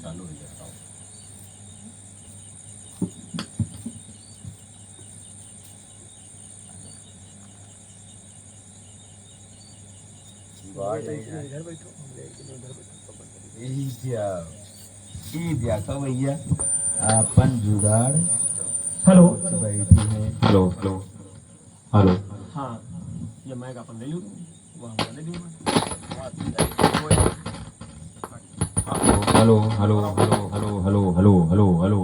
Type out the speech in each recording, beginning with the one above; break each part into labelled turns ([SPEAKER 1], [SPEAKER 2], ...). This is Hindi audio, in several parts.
[SPEAKER 1] चालू हो जाता हूँ।
[SPEAKER 2] इधर बैठो,
[SPEAKER 1] देखो भैया अपन जुगाड़
[SPEAKER 2] हेलो
[SPEAKER 1] बैठी है। Hello hello hello.
[SPEAKER 2] हाँ, ये माइक अपन ले लूँ, वहाँ ले लूँ
[SPEAKER 1] hello hello hello hello hello hello hello hello
[SPEAKER 2] hello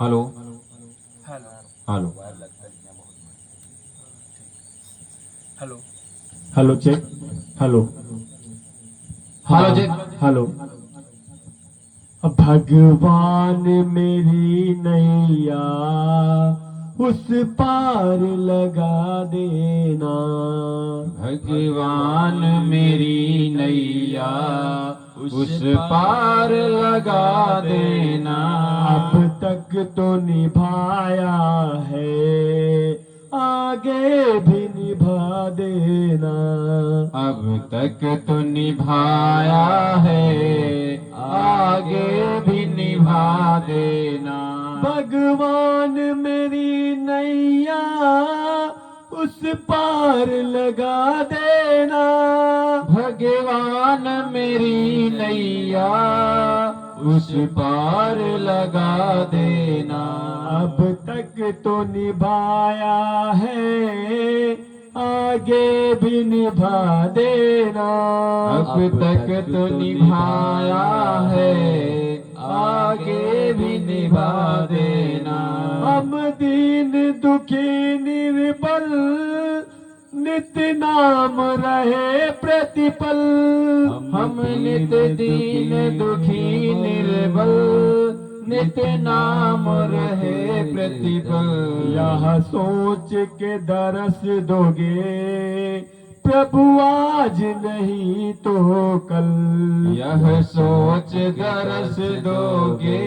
[SPEAKER 1] hello
[SPEAKER 2] hello
[SPEAKER 1] hello.
[SPEAKER 2] Hello
[SPEAKER 3] hello check. Hello
[SPEAKER 1] hello check.
[SPEAKER 3] Hello. भगवान मेरी नैया उस पार लगा देना।
[SPEAKER 1] भगवान मेरी नैया उस पार लगा देना।
[SPEAKER 3] अब तक तो निभाया है, आगे भी निभा देना।
[SPEAKER 1] अब तक तो निभाया है, आगे भी निभा देना।
[SPEAKER 3] भगवान मेरी नैया उस पार लगा देना।
[SPEAKER 1] भगवान मेरी नैया उस पार लगा देना।
[SPEAKER 3] अब तक तो निभाया है, आगे भी निभा देना।
[SPEAKER 1] अब तक तो निभाया है, आगे भी निभा देना।
[SPEAKER 3] हम दीन दुखी निर्बल नित नाम रहे प्रतिपल।
[SPEAKER 1] हम नित दीन दुखी निर्बल नित नाम रहे प्रतिपल।
[SPEAKER 3] यह सोच के दरस दोगे प्रभु आज नहीं तो कल।
[SPEAKER 1] यह सोच दरस दोगे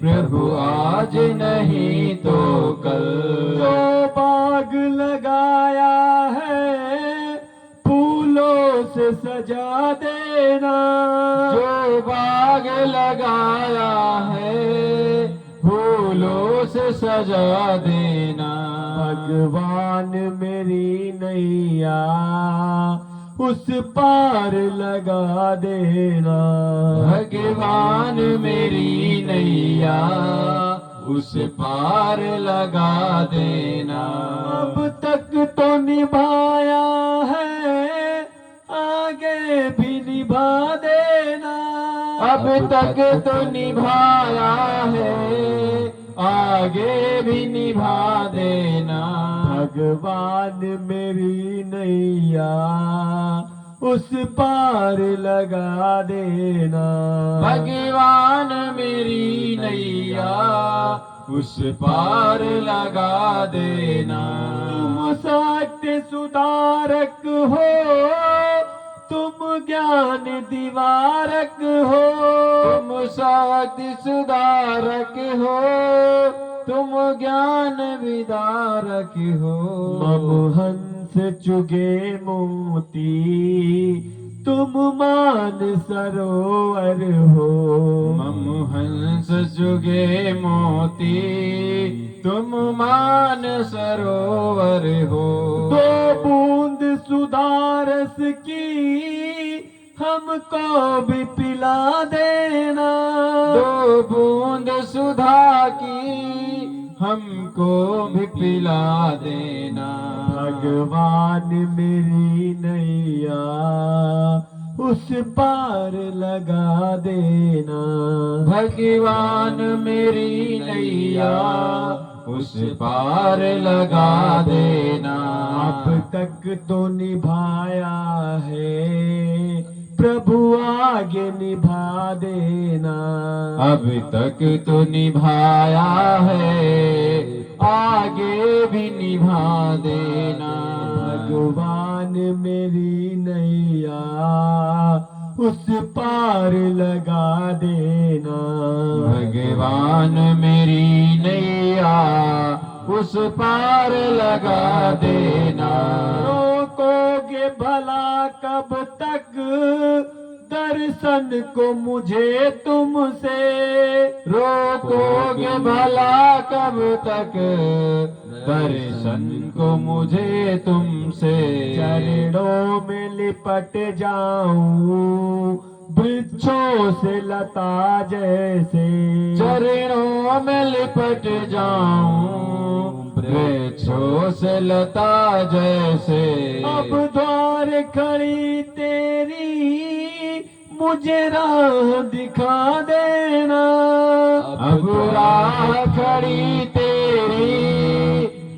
[SPEAKER 1] प्रभु आज नहीं तो कल।
[SPEAKER 3] जो बाग लगाया है फूलों से सजा देना।
[SPEAKER 1] जो बाग लगाया है फूलों से सजा देना।
[SPEAKER 3] भगवान मेरी नैया उस पार लगा देना।
[SPEAKER 1] भगवान मेरी नैया उस पार लगा देना।
[SPEAKER 3] अब तक तो निभाया है, आगे भी निभा देना।
[SPEAKER 1] अब तक तो निभाया है, आगे भी निभा देना।
[SPEAKER 3] भगवान मेरी नैया उस पार लगा देना।
[SPEAKER 1] भगवान मेरी नैया उस पार लगा देना।
[SPEAKER 3] तुम सत्य सुधारक हो, तुम ज्ञान दिवारक हो।
[SPEAKER 1] तुम शक्ति सुधारक हो, तुम ज्ञान विदारक हो।
[SPEAKER 3] मम हंस चुगे मोती तुम मान सरोवर हो।
[SPEAKER 1] मम हंस जुगे मोती तुम मान सरोवर हो।
[SPEAKER 3] दो बूंद सुधारस की हमको भी पिला देना।
[SPEAKER 1] दो बूंद सुधा की हमको भी पिला देना।
[SPEAKER 3] भगवान मेरी नैया उस पार लगा देना।
[SPEAKER 1] भगवान मेरी नैया उस पार लगा देना।
[SPEAKER 3] अब तक तो निभाया है, प्रभु आगे निभा देना।
[SPEAKER 1] अब तक तो निभाया है, आगे भी निभा देना।
[SPEAKER 3] भगवान मेरी नैया उस पार लगा देना।
[SPEAKER 1] भगवान मेरी नैया उस पार लगा देना।
[SPEAKER 3] रोकोगे भला कब तक दर दर्शन को मुझे तुमसे,
[SPEAKER 1] रोकोगे भला कब तक दर्शन को मुझे तुमसे।
[SPEAKER 3] चरणों में लिपट जाऊं वृक्षों से लता जैसे,
[SPEAKER 1] चरणों में लिपट जाऊं वृक्षों से लता जैसे।
[SPEAKER 3] अब द्वार खड़ी तेरी मुझे राह दिखा देना,
[SPEAKER 1] अब राह खड़ी तेरी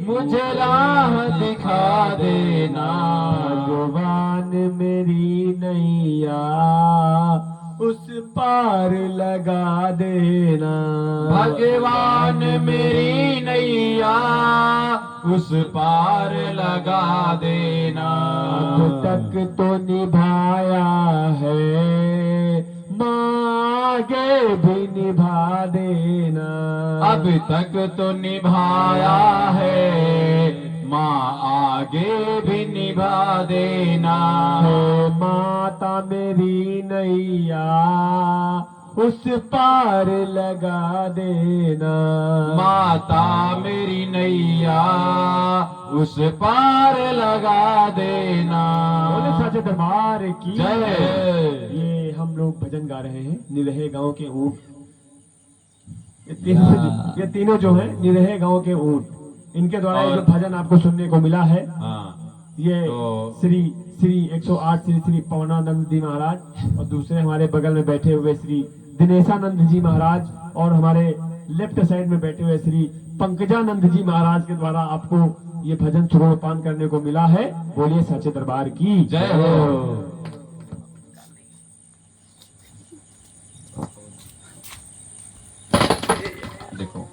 [SPEAKER 1] मुझे राह दिखा देना।
[SPEAKER 3] भगवान मेरी नैया उस पार लगा देना,
[SPEAKER 1] भगवान मेरी नैया उस पार लगा देना।
[SPEAKER 3] अब तक तो निभाया है, माँ आगे भी निभा देना।
[SPEAKER 1] अब तक तो निभाया है, माँ आगे भी निभा देना।
[SPEAKER 3] है माता मेरी नैया उस पार लगा देना,
[SPEAKER 1] माता मेरी नैया उस पार लगा देना।
[SPEAKER 3] बोले साचे दरबार की
[SPEAKER 1] जय।
[SPEAKER 3] ये हम लोग भजन गा रहे हैं निरहे गांव के ऊंट। ये तीनों जो हैं निरहे गांव के ऊंट, इनके द्वारा ये जो भजन आपको सुनने को मिला है,
[SPEAKER 1] हाँ,
[SPEAKER 3] ये
[SPEAKER 1] तो-
[SPEAKER 3] श्री श्री 108 श्री श्री पवनानंद जी महाराज और दूसरे हमारे बगल में बैठे हुए श्री दिनेशानंद जी महाराज और हमारे लेफ्ट साइड में बैठे हुए श्री पंकजानंद जी महाराज के द्वारा आपको ये भजन श्रोपान करने को मिला है। बोलिए सच्चे दरबार की
[SPEAKER 1] जय हो। देखो